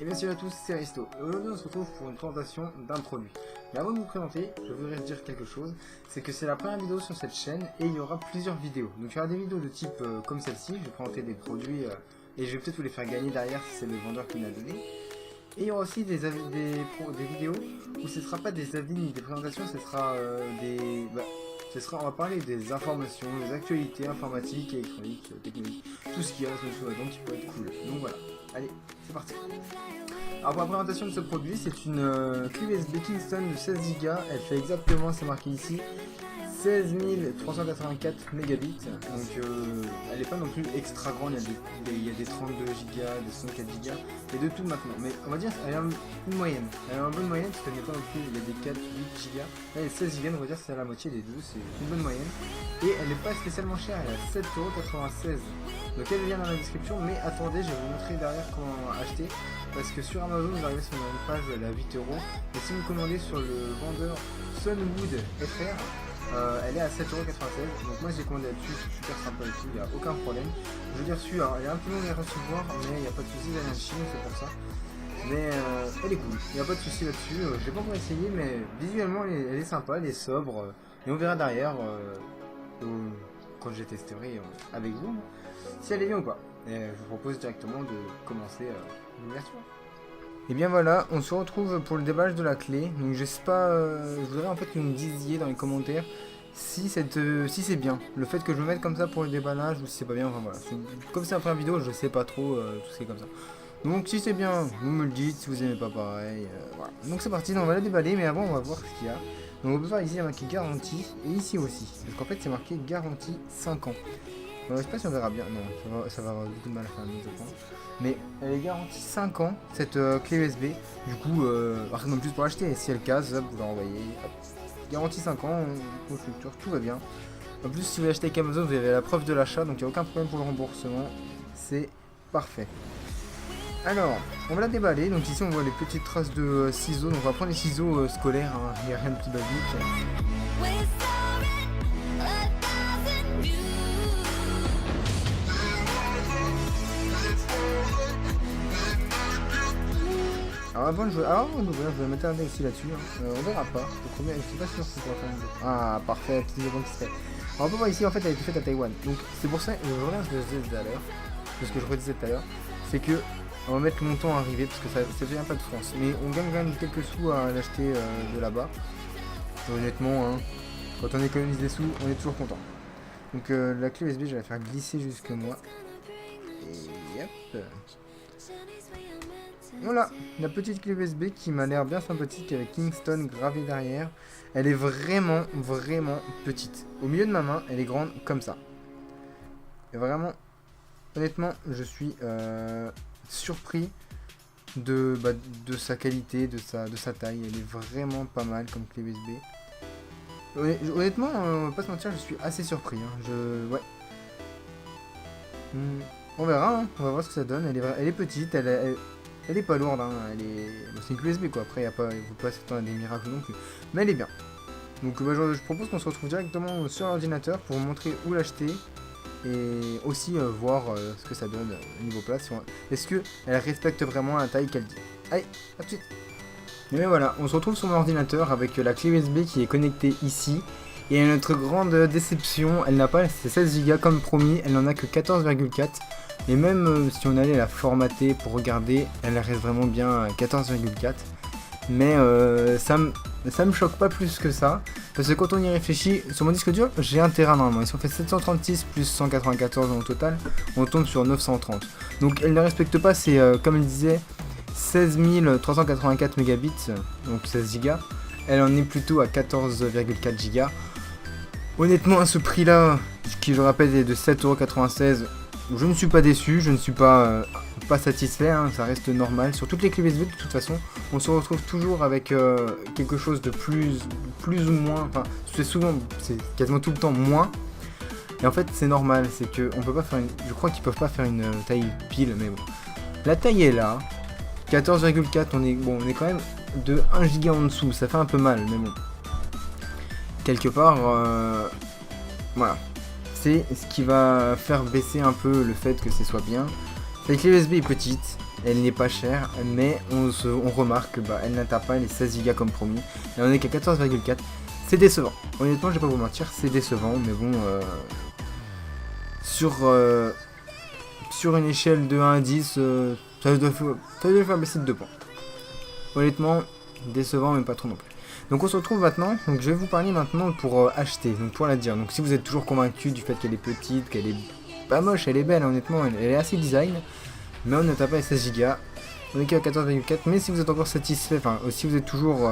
Et bien salut à tous, c'est Risto. Aujourd'hui on se retrouve pour une présentation d'un produit. Mais avant de vous présenter, je voudrais dire quelque chose, c'est que c'est la première vidéo sur cette chaîne et il y aura plusieurs vidéos. Donc il y aura des vidéos de type comme celle-ci, je vais présenter des produits et je vais peut-être vous les faire gagner derrière si c'est le vendeur qui me l'a donné. Et il y aura aussi des vidéos où ce ne sera pas des avis ni des présentations, ce sera on va parler des informations, des actualités informatiques, électroniques, techniques, tout ce qu'il y a donc qui peut être cool. Donc voilà, allez, c'est parti. Alors pour la présentation de ce produit, c'est une clé USB Kingston de 16 Go, elle fait exactement, c'est marqué ici, 16 384 mégabits, donc elle n'est pas non plus extra grande, il y a des 32 Go, des 64 Go, il y a de tout maintenant, mais on va dire qu'elle a une moyenne, elle a une bonne moyenne parce qu'elle n'est pas non plus, il y a des 4, 8 Go, là elle est 16 Go, on va dire que c'est à la moitié des deux, c'est une bonne moyenne, et elle n'est pas spécialement chère, elle est à 7,96€, donc elle vient dans la description, mais attendez, je vais vous montrer derrière comment acheter, parce que sur Amazon vous arrivez sur une page, elle est à 8€, et si vous commandez sur le vendeur Sunwood FR, elle est à 7,96€, donc moi j'ai commandé là-dessus, c'est super sympa et tout, il n'y a aucun problème. Je l'ai reçu, alors elle est un peu longue à recevoir, mais il n'y a pas de souci, elle vient de Chine, c'est pour ça. Mais elle est cool, il n'y a pas de souci là-dessus, je l'ai pas encore essayé, mais visuellement elle est sympa, elle est sobre, et on verra derrière, quand je testerai avec vous, si elle est bien ou pas. Et je vous propose directement de commencer l'ouverture. Et bien voilà, on se retrouve pour le déballage de la clé. Donc je sais pas, je voudrais en fait que vous me disiez dans les commentaires si c'est bien. Le fait que je me mette comme ça pour le déballage ou si c'est pas bien, enfin voilà. Comme c'est la première vidéo, je sais pas trop tout ce qui est comme ça. Donc si c'est bien, vous me le dites, si vous aimez pas pareil, voilà. Donc c'est parti, donc on va la déballer, mais avant on va voir ce qu'il y a. Donc on peut voir ici il y a marqué garantie, et ici aussi. Parce qu'en fait c'est marqué garantie 5 ans. Je sais pas si on verra bien, non, ça va avoir beaucoup de mal à faire je pense. Mais elle est garantie 5 ans, cette clé USB. Du coup, par exemple, juste pour l'acheter, si elle casse, hop, vous la renvoyez. Hop. Garantie 5 ans, constructeur, tout va bien. En plus, si vous l'achetez avec Amazon, vous avez la preuve de l'achat, donc il n'y a aucun problème pour le remboursement. C'est parfait. Alors, on va la déballer. Donc ici, on voit les petites traces de ciseaux. Donc on va prendre les ciseaux scolaires, hein. Il n'y a rien de plus basique. Alors avant je vais m'attarder aussi là-dessus, hein. On verra pas, je suis pas sûr que c'est pour faire une vidéo. Ah parfait, petit élément qui se fait. Alors on peut voir ici en fait elle a été faite à Taïwan. Donc c'est pour ça, je reviens à ce que je disais tout à l'heure, ce que je redisais tout à l'heure, c'est que on va mettre le montant arrivé parce que ça vient pas de France. Mais on gagne quand même quelques sous à l'acheter de là-bas. Honnêtement, hein, quand on économise des sous, on est toujours content. Donc la clé USB je vais la faire glisser jusque moi. Et hop. Voilà, la petite clé USB qui m'a l'air bien sympathique avec Kingston gravé derrière. Elle est vraiment, vraiment petite. Au milieu de ma main, elle est grande comme ça. Et vraiment, honnêtement, je suis surpris de sa qualité, de sa taille. Elle est vraiment pas mal comme clé USB. Honnêtement, on va pas se mentir, je suis assez surpris. Hein. Ouais. On verra, hein. On va voir ce que ça donne. Elle est petite, elle est pas lourde, hein. C'est une clé USB quoi, après il ne faut pas s'attendre à des miracles non plus, mais elle est bien. Donc je propose qu'on se retrouve directement sur l'ordinateur pour vous montrer où l'acheter et aussi voir ce que ça donne au niveau place. Est-ce qu'elle respecte vraiment la taille qu'elle dit. Allez, à tout de suite. Et bien voilà, on se retrouve sur mon ordinateur avec la clé USB qui est connectée ici. Et à notre grande déception, elle n'a pas ces 16 Go comme promis, elle n'en a que 14,4. Et même si on allait la formater pour regarder, elle reste vraiment bien à 14,4. Mais ça me choque pas plus que ça. Parce que quand on y réfléchit, sur mon disque dur, j'ai 1 Tera normalement. Et si on fait 736 plus 194 en total, on tombe sur 930. Donc elle ne respecte pas ces, comme elle disait, 16 384 mégabits, donc 16 Go. Elle en est plutôt à 14,4 Go. Honnêtement, à ce prix-là, qui je rappelle est de 7,96€, je ne suis pas déçu, je ne suis pas satisfait, hein, ça reste normal. Sur toutes les clés USB, de toute façon, on se retrouve toujours avec quelque chose de plus ou moins, enfin, c'est quasiment tout le temps moins. Et en fait, c'est normal, c'est que on peut pas faire je crois qu'ils peuvent pas faire une taille pile, mais bon. La taille est là, 14,4, on est quand même de 1 Go en dessous, ça fait un peu mal, mais bon. Quelque part, voilà. C'est ce qui va faire baisser un peu le fait que ce soit bien. La clé USB est petite, elle n'est pas chère, mais on remarque que elle n'atteint pas les 16 Go comme promis, et on est qu'à 14,4. C'est décevant, honnêtement je vais pas vous mentir, c'est décevant, mais bon, sur une échelle de 1 à 10, ça doit faire baisser de 2 points. Honnêtement, décevant mais pas trop non plus. Donc on se retrouve maintenant, donc je vais vous parler maintenant pour acheter, donc pour la dire. Donc si vous êtes toujours convaincu du fait qu'elle est petite, qu'elle est pas moche, elle est belle honnêtement, elle est assez design, mais on ne tape pas les 16 Go, on est qu'à 14,4, mais si vous êtes encore satisfait, enfin si vous êtes toujours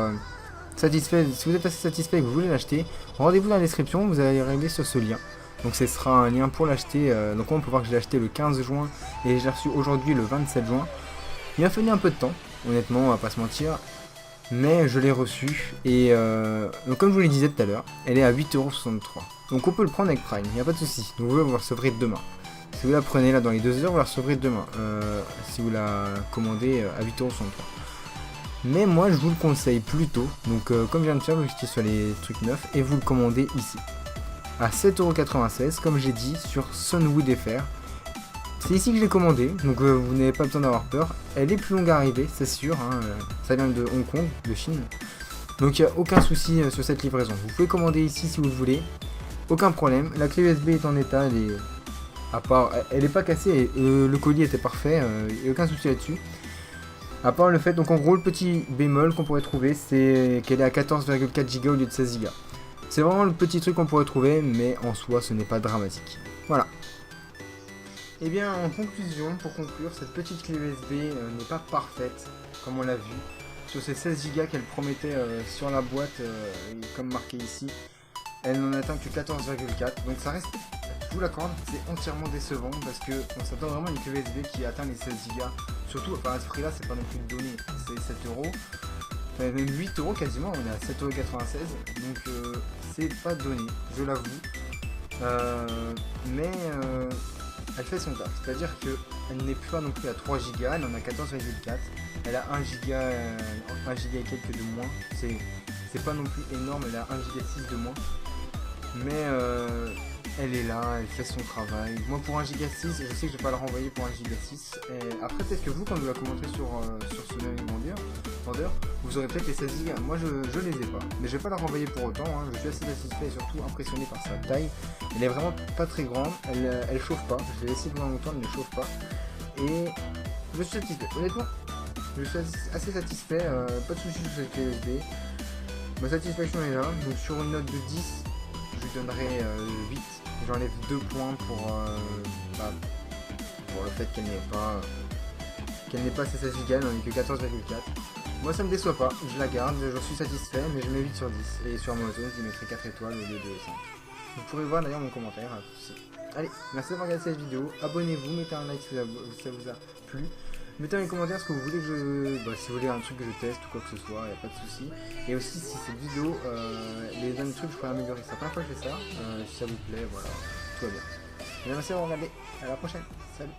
satisfait, si vous êtes assez satisfait et que vous voulez l'acheter, rendez-vous dans la description, vous allez arriver sur ce lien. Donc ce sera un lien pour l'acheter, donc on peut voir que je l'ai acheté le 15 juin et je l'ai reçu aujourd'hui le 27 juin. Il m'a fallu un peu de temps, honnêtement on va pas se mentir. Mais je l'ai reçu et donc comme je vous le disais tout à l'heure, elle est à 8,63€. Donc on peut le prendre avec Prime, il n'y a pas de souci. Donc vous la recevrez demain. Si vous la prenez là dans les 2 heures, vous la recevrez demain. Si vous la commandez à 8,63€. Mais moi je vous le conseille plutôt. Donc comme je viens de faire, vous cliquez sur les trucs neufs et vous le commandez ici. À 7,96€, comme j'ai dit, sur Sunwood FR. C'est ici que je l'ai commandé, donc vous n'avez pas besoin d'avoir peur. Elle est plus longue à arriver, c'est sûr, hein, ça vient de Hong Kong, de Chine. Donc il n'y a aucun souci sur cette livraison. Vous pouvez commander ici si vous le voulez, aucun problème. La clé USB est en état, elle est pas cassée, le colis était parfait, il n'y a aucun souci là-dessus. À part le fait, donc en gros le petit bémol qu'on pourrait trouver, c'est qu'elle est à 14,4 Go au lieu de 16 Go. C'est vraiment le petit truc qu'on pourrait trouver, mais en soi ce n'est pas dramatique. Voilà. Et bien en conclusion, pour conclure, cette petite clé USB n'est pas parfaite, comme on l'a vu. Sur ces 16 Go qu'elle promettait sur la boîte, comme marqué ici, elle n'en atteint que 14,4. Donc ça reste, je vous l'accorde, c'est entièrement décevant parce qu'on s'attend vraiment à une clé USB qui atteint les 16 Go. Surtout, enfin à ce prix là, c'est pas non plus donné, c'est 7€. Enfin, même 8€ quasiment, on est à 7,96€. Donc c'est pas donné, je l'avoue. Mais elle fait son taf, c'est-à-dire qu'elle n'est pas non plus à 3 Go, elle en a 14,4, elle a 1 giga et quelques de moins, c'est pas non plus énorme, elle a 1 giga 6 de moins, mais elle est là, elle fait son travail. Moi pour 1 giga 6, je sais que je vais pas la renvoyer pour 1 giga 6, et après peut-être que vous, quand vous la commenterez sur ce même vendeur, vous aurez peut-être les 16 Go. Moi je les ai pas, mais je vais pas la renvoyer pour autant, hein. Je suis assez satisfait et surtout impressionné par sa taille. Elle est vraiment pas très grande, elle chauffe pas, je l'ai laissé pendant longtemps, elle ne chauffe pas, et je suis satisfait, honnêtement, je suis assez satisfait, pas de soucis sur cette clé USB, ma satisfaction est là. Donc sur une note de 10, je lui donnerai 8, j'enlève 2 points pour le fait qu'elle n'ait pas ces 16 Go, elle n'en est que 14,4. Moi ça me déçoit pas, je la garde, j'en suis satisfait, mais je mets 8 sur 10, et sur Amazon je mettrai 4 étoiles au lieu de 5. Vous pourrez voir d'ailleurs mon commentaire, pas de soucis. Allez, merci d'avoir regardé cette vidéo, abonnez-vous, mettez un like si ça vous a plu. Mettez dans les commentaires ce que vous voulez que si vous voulez un truc que je teste ou quoi que ce soit, il n'y a pas de souci. Et aussi si cette vidéo, les derniers trucs je pourrais améliorer. C'est la première fois que je fais ça, si ça vous plaît, voilà, tout va bien. Et merci d'avoir regardé, à la prochaine, salut.